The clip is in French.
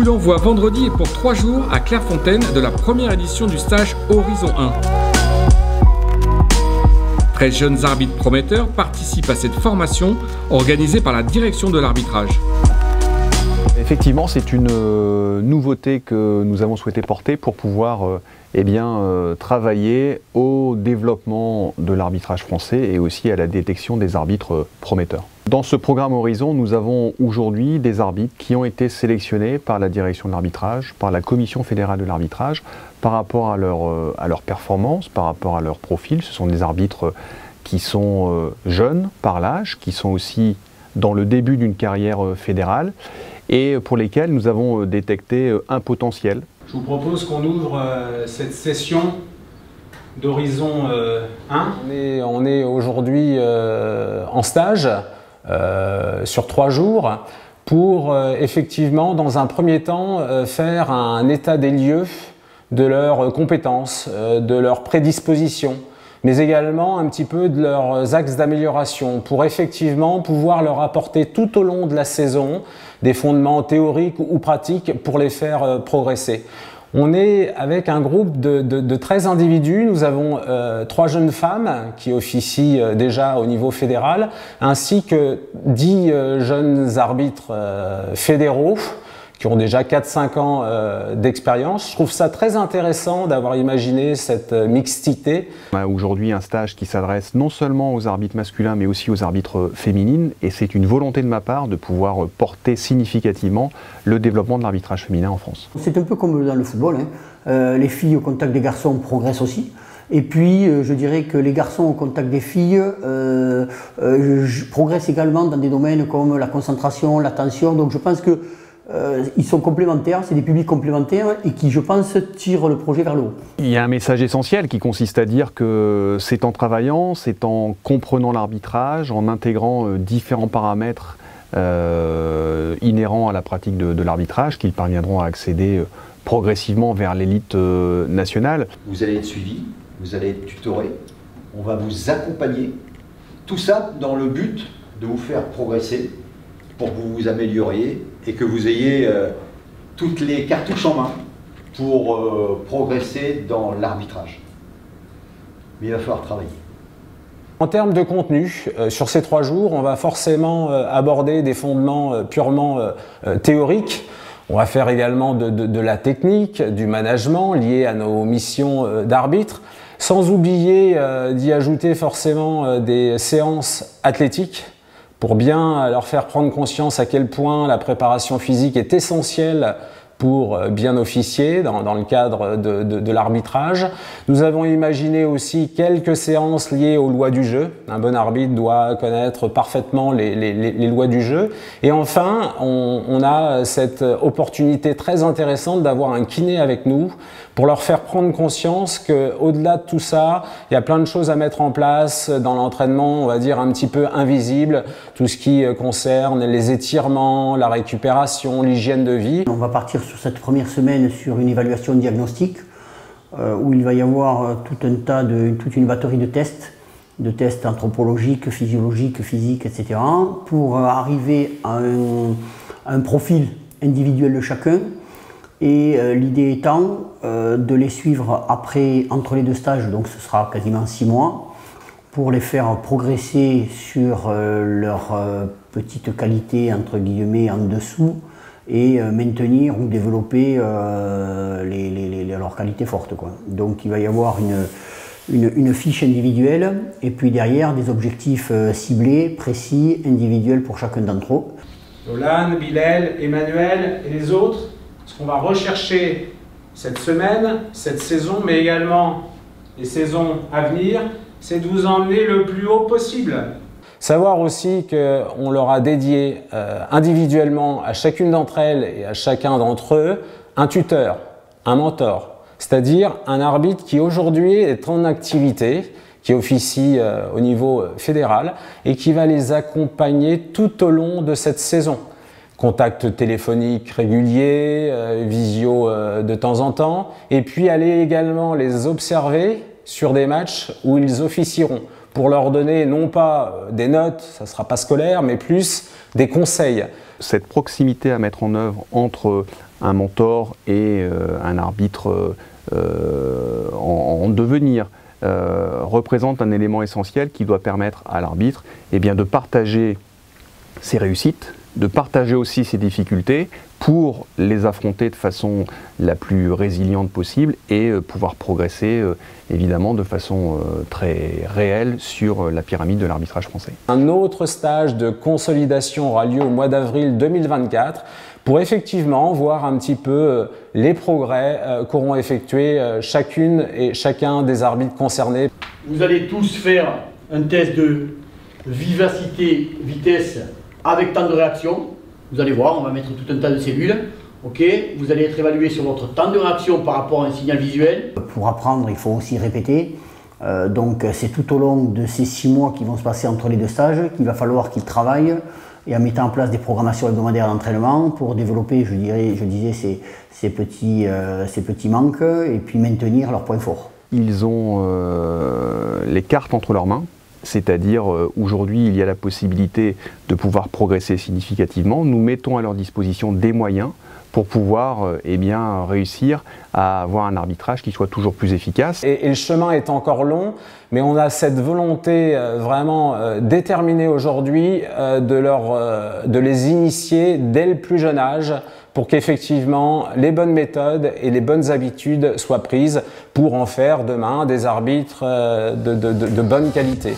Coup d'envoi vendredi et pour 3 jours à Clairefontaine de la première édition du stage Horizon 1. 13 jeunes arbitres prometteurs participent à cette formation organisée par la direction de l'arbitrage. Effectivement, c'est une nouveauté que nous avons souhaité porter pour pouvoir travailler au développement de l'arbitrage français et aussi à la détection des arbitres prometteurs. Dans ce programme Horizon, nous avons aujourd'hui des arbitres qui ont été sélectionnés par la direction de l'arbitrage, par la Commission fédérale de l'arbitrage, par rapport à leur performance, par rapport à leur profil. Ce sont des arbitres qui sont jeunes par l'âge, qui sont aussi dans le début d'une carrière fédérale et pour lesquels nous avons détecté un potentiel. Je vous propose qu'on ouvre cette session d'Horizon 1. On est aujourd'hui en stage sur 3 jours pour effectivement dans un premier temps faire un état des lieux de leurs compétences, de leurs prédispositions, mais également un petit peu de leurs axes d'amélioration pour effectivement pouvoir leur apporter tout au long de la saison des fondements théoriques ou pratiques pour les faire progresser. On est avec un groupe de 13 individus, nous avons 3 jeunes femmes qui officient déjà au niveau fédéral, ainsi que 10 jeunes arbitres fédéraux qui ont déjà 4-5 ans d'expérience. Je trouve ça très intéressant d'avoir imaginé cette mixité. On a aujourd'hui un stage qui s'adresse non seulement aux arbitres masculins mais aussi aux arbitres féminines et c'est une volonté de ma part de pouvoir porter significativement le développement de l'arbitrage féminin en France. C'est un peu comme dans le football, hein. Les filles au contact des garçons progressent aussi. Et puis, je dirais que les garçons au contact des filles progressent également dans des domaines comme la concentration, l'attention. Donc je pense que ils sont complémentaires, c'est des publics complémentaires et qui, je pense, tirent le projet vers le haut. Il y a un message essentiel qui consiste à dire que c'est en travaillant, c'est en comprenant l'arbitrage, en intégrant différents paramètres inhérents à la pratique de l'arbitrage qu'ils parviendront à accéder progressivement vers l'élite nationale. Vous allez être suivi, vous allez être tutoré, on va vous accompagner, tout ça dans le but de vous faire progresser pour que vous vous amélioriez et que vous ayez toutes les cartouches en main pour progresser dans l'arbitrage. Mais il va falloir travailler. En termes de contenu, sur ces 3 jours, on va forcément aborder des fondements purement théoriques. On va faire également de la technique, du management lié à nos missions d'arbitre, sans oublier d'y ajouter forcément des séances athlétiques, pour bien leur faire prendre conscience à quel point la préparation physique est essentielle pour bien officier dans le cadre de l'arbitrage. Nous avons imaginé aussi quelques séances liées aux lois du jeu. Un bon arbitre doit connaître parfaitement les lois du jeu. Et enfin, on a cette opportunité très intéressante d'avoir un kiné avec nous pour leur faire prendre conscience qu'au-delà de tout ça, il y a plein de choses à mettre en place dans l'entraînement, on va dire un petit peu invisible, tout ce qui concerne les étirements, la récupération, l'hygiène de vie. On va partir sur cette première semaine sur une évaluation diagnostique où il va y avoir toute une batterie de tests anthropologiques, physiologiques, physiques, etc. pour arriver à un profil individuel de chacun. Et l'idée étant de les suivre après, entre les 2 stages, donc ce sera quasiment 6 mois, pour les faire progresser sur leur petite qualité, entre guillemets, en dessous, et maintenir ou développer leurs qualités fortes, quoi. Donc il va y avoir une fiche individuelle, et puis derrière des objectifs ciblés, précis, individuels pour chacun d'entre eux. Nolan, Bilal, Emmanuel et les autres. Ce qu'on va rechercher cette semaine, cette saison, mais également les saisons à venir, c'est de vous emmener le plus haut possible. Savoir aussi qu'on leur a dédié individuellement à chacune d'entre elles et à chacun d'entre eux un tuteur, un mentor, c'est-à-dire un arbitre qui aujourd'hui est en activité, qui officie au niveau fédéral et qui va les accompagner tout au long de cette saison. Contact téléphonique régulier, visio de temps en temps, et puis aller également les observer sur des matchs où ils officieront, pour leur donner non pas des notes, ça ne sera pas scolaire, mais plus des conseils. Cette proximité à mettre en œuvre entre un mentor et un arbitre en devenir représente un élément essentiel qui doit permettre à l'arbitre de partager ses réussites, de partager aussi ses difficultés pour les affronter de façon la plus résiliente possible et pouvoir progresser évidemment de façon très réelle sur la pyramide de l'arbitrage français. Un autre stage de consolidation aura lieu au mois d'avril 2024 pour effectivement voir un petit peu les progrès qu'auront effectués chacune et chacun des arbitres concernés. Vous allez tous faire un test de vivacité, vitesse avec temps de réaction. Vous allez voir, on va mettre tout un tas de cellules. Ok, vous allez être évalué sur votre temps de réaction par rapport à un signal visuel. Pour apprendre, il faut aussi répéter. Donc c'est tout au long de ces 6 mois qui vont se passer entre les 2 stages qu'il va falloir qu'ils travaillent et en mettant en place des programmations hebdomadaires d'entraînement pour développer, je disais, ces petits manques et puis maintenir leurs points forts. Ils ont les cartes entre leurs mains. C'est-à-dire aujourd'hui il y a la possibilité de pouvoir progresser significativement. Nous mettons à leur disposition des moyens pour pouvoir réussir à avoir un arbitrage qui soit toujours plus efficace. Et le chemin est encore long, mais on a cette volonté vraiment déterminée aujourd'hui de les initier dès le plus jeune âge pour qu'effectivement les bonnes méthodes et les bonnes habitudes soient prises pour en faire demain des arbitres de bonne qualité.